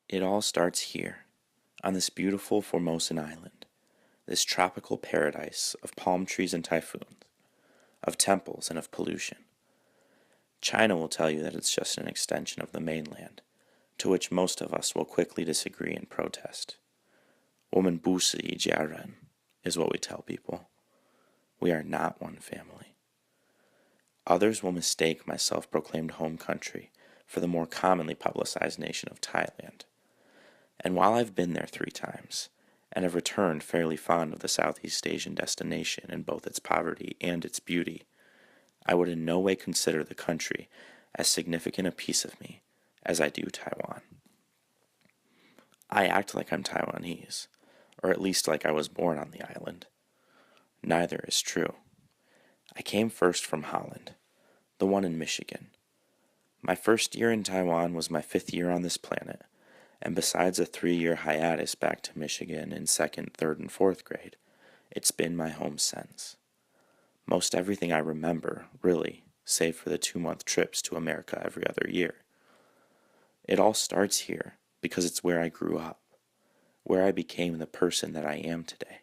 It all starts here, on this beautiful Formosan island, this tropical paradise of palm trees and typhoons, of temples and of pollution. China will tell you that it's just an extension of the mainland, to which most of us will quickly disagree and protest. 我们不是一家人 is what we tell people. We are not one family. Others will mistake my self-proclaimed home country for the more commonly publicized nation of Thailand. And while I've been there 3 times, and have returned fairly fond of the Southeast Asian destination in both its poverty and its beauty, I would in no way consider the country as significant a piece of me as I do Taiwan. I act like I'm Taiwanese, or at least like I was born on the island. Neither is true. I came first from Holland, the one in Michigan. My first year in Taiwan was my 5th year on this planet, and besides a 3-year hiatus back to Michigan in 2nd, 3rd, and 4th grade, it's been my home since. Most everything I remember, really, save for the 2-month trips to America every other year. It all starts here because it's where I grew up, where I became the person that I am today,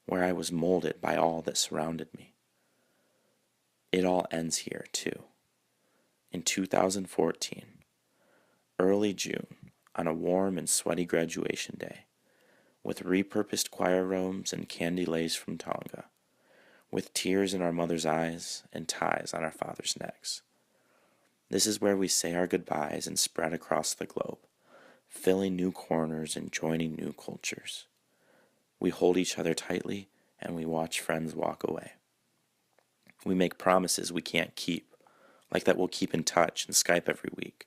where I was molded by all that surrounded me. It all ends here, too. In 2014, early June, on a warm and sweaty graduation day, with repurposed choir robes and candy lace from Tonga, with tears in our mother's eyes and ties on our father's necks. This is where we say our goodbyes and spread across the globe, filling new corners and joining new cultures. We hold each other tightly and we watch friends walk away. We make promises we can't keep, like that we'll keep in touch and Skype every week,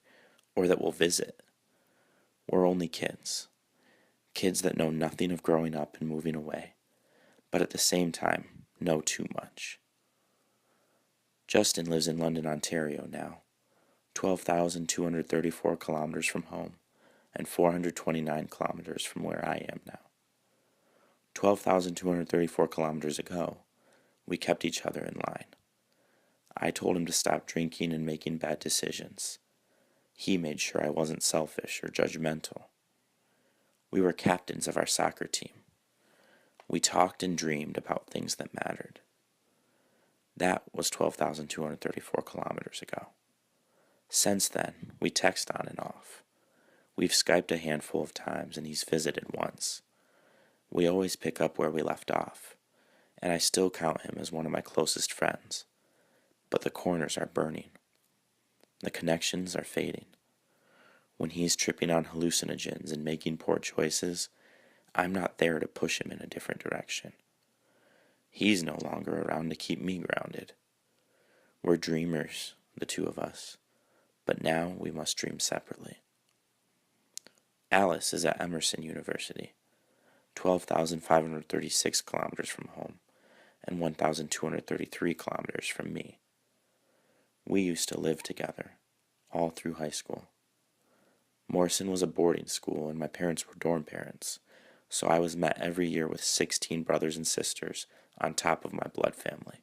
or that we'll visit. We're only kids. Kids that know nothing of growing up and moving away, but at the same time know too much. Justin lives in London, Ontario now, 12,234 kilometers from home and 429 kilometers from where I am now. 12,234 kilometers ago, we kept each other in line. I told him to stop drinking and making bad decisions. He made sure I wasn't selfish or judgmental. We were captains of our soccer team. We talked and dreamed about things that mattered. That was 12,234 kilometers ago. Since then, we text on and off. We've Skyped a handful of times and he's visited once. We always pick up where we left off, and I still count him as one of my closest friends. But the corners are burning. The connections are fading. When he's tripping on hallucinogens and making poor choices, I'm not there to push him in a different direction. He's no longer around to keep me grounded. We're dreamers, the 2 of us, but now we must dream separately. Alice is at Emerson University, 12,536 kilometers from home and 1,233 kilometers from me. We used to live together, all through high school. Morrison was a boarding school and my parents were dorm parents, so I was met every year with 16 brothers and sisters on top of my blood family.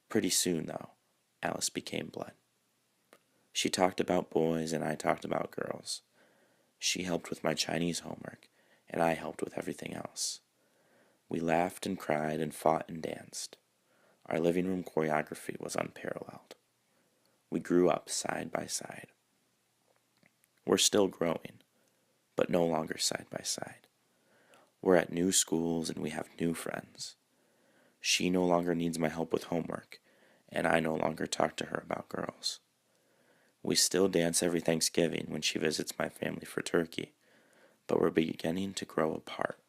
Pretty soon, though, Alice became blood. She talked about boys and I talked about girls. She helped with my Chinese homework and I helped with everything else. We laughed and cried and fought and danced. Our living room choreography was unparalleled. We grew up side by side. We're still growing, but no longer side by side. We're at new schools and we have new friends. She no longer needs my help with homework, and I no longer talk to her about girls. We still dance every Thanksgiving when she visits my family for turkey, but we're beginning to grow apart.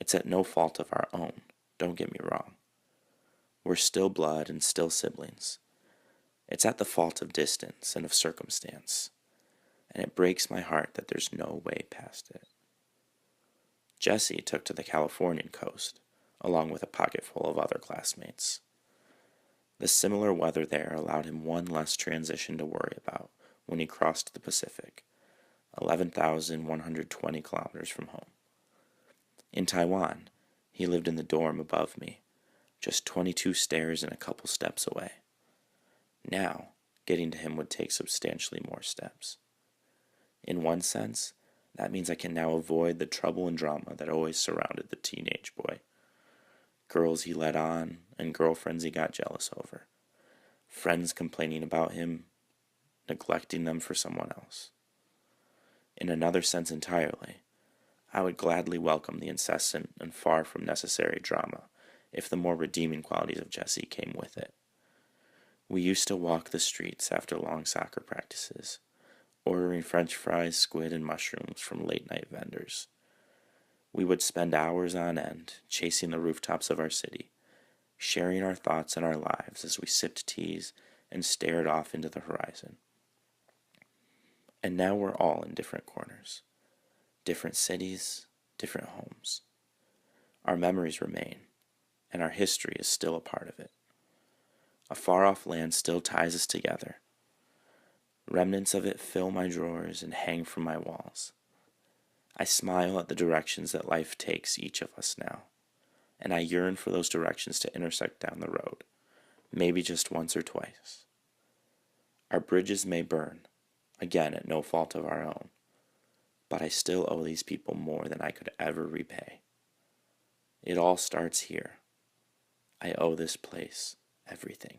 It's at no fault of our own, don't get me wrong. We're still blood and still siblings. It's at the fault of distance and of circumstance, and it breaks my heart that there's no way past it. Jesse took to the Californian coast, along with a pocketful of other classmates. The similar weather there allowed him one less transition to worry about when he crossed the Pacific, 11,120 kilometers from home. In Taiwan, he lived in the dorm above me, just 22 stairs and a couple steps away. Now, getting to him would take substantially more steps. In one sense, that means I can now avoid the trouble and drama that always surrounded the teenage boy. Girls he led on, and girlfriends he got jealous over. Friends complaining about him, neglecting them for someone else. In another sense entirely, I would gladly welcome the incessant and far from necessary drama if the more redeeming qualities of Jesse came with it. We used to walk the streets after long soccer practices, ordering French fries, squid, and mushrooms from late-night vendors. We would spend hours on end chasing the rooftops of our city, sharing our thoughts and our lives as we sipped teas and stared off into the horizon. And now we're all in different corners, different cities, different homes. Our memories remain, and our history is still a part of it. A far-off land still ties us together. Remnants of it fill my drawers and hang from my walls. I smile at the directions that life takes each of us now, and I yearn for those directions to intersect down the road, maybe just once or twice. Our bridges may burn, again at no fault of our own, but I still owe these people more than I could ever repay. It all starts here. I owe this place everything.